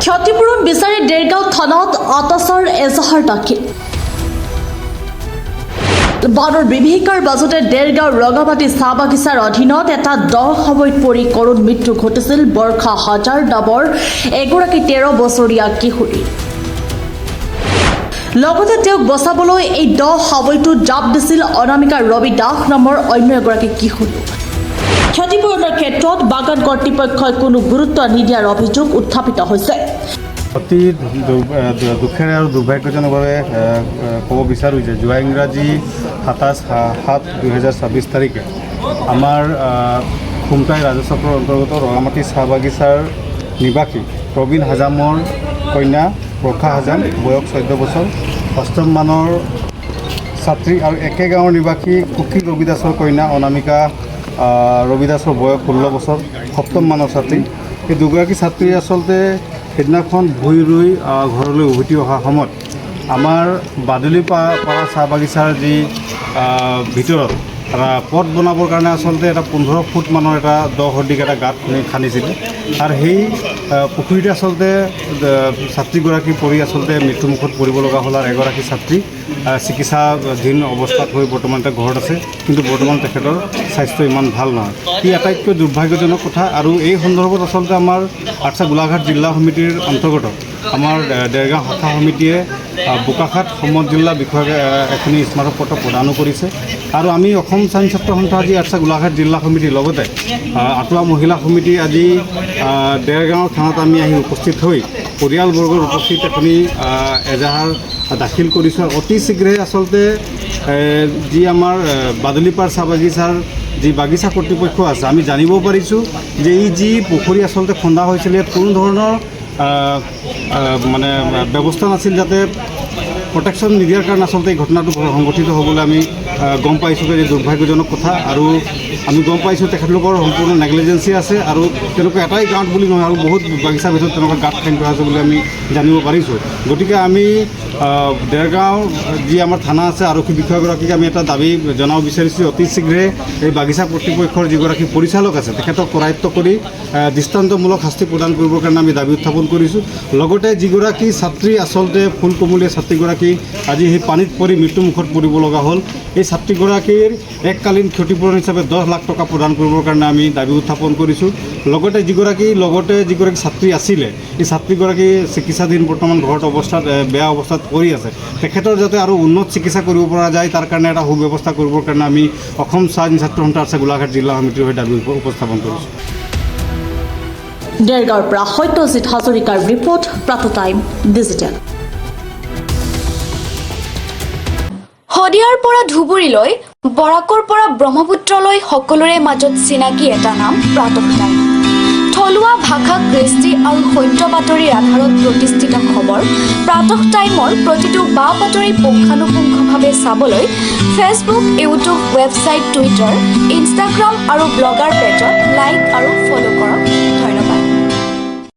ক্ষতিপূৰণ বিচাৰি দেৰগাঁও থানাত আটাচাৰ এজাহাৰ দাখিল। বানৰ বিভীষিকাৰ মাজতে দেৰগাঁও ৰঙামাটি চাহ বাগিচাৰ অধীনত এটা দহ সময়ত পৰি কৰুণ মৃত্যু ঘটিছিল বৰ্ষা হাজাৰ নামৰ এগৰাকী 13 বছৰীয়া কিশোৰী। লগতে তেওঁক বচাবলৈ এই 10 সময়টোত জাপ দিছিল অনামিকা ৰবি দাস নামৰ অন্য এগৰাকী কিশোৰী। ক্ষতিপূৰণৰ ক্ষেত্ৰত বাগান কৰ্তৃপক্ষই কোনো গুৰুত্ব নিদিয়াৰ অভিযোগ উত্থাপিত হৈছে। অতি দুখেৰে আৰু দুৰ্ভাগ্যজনকভাৱে ক'ব বিচাৰোঁ যে যোৱা ইংৰাজী 27/7/2024 তাৰিখে আমাৰ খুমটাই ৰাজচক্ৰৰ অন্তৰ্গত ৰঙামাটি চাহ বাগিচাৰ নিবাসী প্ৰবীণ হাজামৰ কন্যা প্ৰখা হাজাম, বয়স 14 বছৰ, অষ্টম মানৰ ছাত্ৰী, আৰু একে গাঁৱৰ নিবাসী কুকিল ৰবি দাসৰ কন্যা অনামিকা ৰবি দাসৰ বয়স 16 বছৰ, সপ্তম মানৰ ছাত্ৰী। এই দুগৰাকী ছাত্ৰী আচলতে সেইদিনাখন ভূঁই ৰুই ঘৰলৈ উভতি অহা সময়ত আমাৰ বাদুলিপাৰা চাহ বাগিচাৰ যি ভিতৰত পথ বনাবৰ কাৰণে আচলতে এটা 15 ফুট মানৰ এটা 10 সদৃশ এটা গাঁত খান্দিছিলে। আৰু সেই পুখুৰীতে আচলতে ছাত্ৰীগৰাকী পৰি আচলতে মৃত্যুমুখত পৰিব লগা হ'ল। আৰু এগৰাকী ছাত্ৰী চিকিৎসাধীন অৱস্থাত হৈ বৰ্তমান ঘৰত আছে, কিন্তু বৰ্তমান তেখেতৰ স্বাস্থ্য ইমান ভাল নহয়। ই আটাইতকৈ দুৰ্ভাগ্যজনক কথা। আৰু এই সন্দৰ্ভত আচলতে আমাৰ আঠছা গোলাঘাট জিলা সমিতিৰ অন্তৰ্গত আমাৰ দেৰগাঁও শাখা সমিতিয়ে বোকাখাট সমত জিলা বিষয়াক এখনি স্মাৰকপত্ৰ প্ৰদানো কৰিছে। আৰু আমি অসম স্বাধীন ছাত্ৰ সন্থা আজি আঠছা গোলাঘাট জিলা সমিতিৰ লগতে আঁঠুৱা মহিলা সমিতি আজি দেৰগাঁও থানাত আমি আহি উপস্থিত হৈ পৰিয়ালবৰ্গৰ উপস্থিত এখনি এজাহাৰ দাখিল কৰিছোঁ। অতি শীঘ্ৰে আচলতে যি আমাৰ বাদুলিপাৰ চাহ বাগিচাৰ যি বাগিচা কৰ্তৃপক্ষ আছে, আমি জানিব পাৰিছোঁ যে এই যি পুখুৰী আচলতে খন্দা হৈছিল, ইয়াত কোনো ধৰণৰ মানে ব্যৱস্থা নাছিল, যাতে প্ৰটেকশ্যন নিদিয়াৰ কাৰণে আচলতে এই ঘটনাটো সংঘটিত হ'বলৈ আমি গম পাইছোঁ যে দুৰ্ভাগ্যজনক কথা। আৰু আমি গম পাইছোঁ তেখেতলোকৰ সম্পূৰ্ণ নেগলিজেঞ্চি আছে। আৰু তেওঁলোকে এটাই গাঁত বুলি নহয়, আৰু বহুত বাগিচাৰ ভিতৰত তেনেকুৱা গাঁত খান্দি থোৱা আছে বুলি আমি জানিব পাৰিছোঁ। গতিকে আমি দেৰগাঁও যি আমাৰ থানা আছে, আৰক্ষী বিষয়াগৰাকীক আমি এটা দাবী জনাব বিচাৰিছোঁ, অতি শীঘ্ৰে এই বাগিচা কৰ্তৃপক্ষৰ যিগৰাকী পৰিচালক আছে তেখেতক কৰায়ত্ব কৰি দৃষ্টান্তমূলক শাস্তি প্ৰদান কৰিবৰ কাৰণে আমি দাবী উত্থাপন কৰিছোঁ। লগতে যিগৰাকী ছাত্ৰী আচলতে ফুলকমলীয়া ছাত্ৰীগৰাকী আজি সেই পানীত পৰি মৃত্যুমুখত পৰিব লগা হ'ল, এই ছাত্ৰীগৰাকীৰ এককালীন ক্ষতিপূৰণ হিচাপে 10 লাখ টকা প্ৰদান কৰিবৰ কাৰণে আমি দাবী উত্থাপন কৰিছোঁ। লগতে যিগৰাকী ছাত্ৰী আছিলে, এই ছাত্ৰীগৰাকী চিকিৎসাধীন বৰ্তমান ঘৰত অৱস্থাত বেয়া অৱস্থাত পৰি আছে, তেখেতৰ যাতে আৰু উন্নত চিকিৎসা কৰিব পৰা যায় তাৰ কাৰণে এটা সুব্যৱস্থা কৰিবৰ কাৰণে আমি অসম স্বাধীন ছাত্ৰ সন্থা আঠছা গোলাঘাট জিলা সমিতিৰ হৈ দাবী উপস্থাপন কৰিছোঁ। দেৰগাঁৱৰ পৰা সত্যজিৎ হাজৰিকাৰ ৰিপৰ্ট, প্ৰাতঃ টাইম ডিজিটেল। শদিয়াৰ পৰা ধুবুৰীলৈ, বৰাকৰ পৰা ব্ৰহ্মপুত্ৰলৈ সকলোৰে মাজত চিনাকি এটা নাম প্ৰাতঃ টাইম। থলুৱা ভাষা, কৃষ্টি আৰু সত্য বাতৰিৰ আধাৰত প্ৰতিষ্ঠিত খবৰ প্ৰাতঃ টাইমৰ প্ৰতিটো বা বাতৰি পুংখানুপুংখভাৱে চাবলৈ Facebook, YouTube, website, Twitter, Instagram আৰু ব্লগাৰ পেজত লাইক আৰু ফ'ল' কৰক।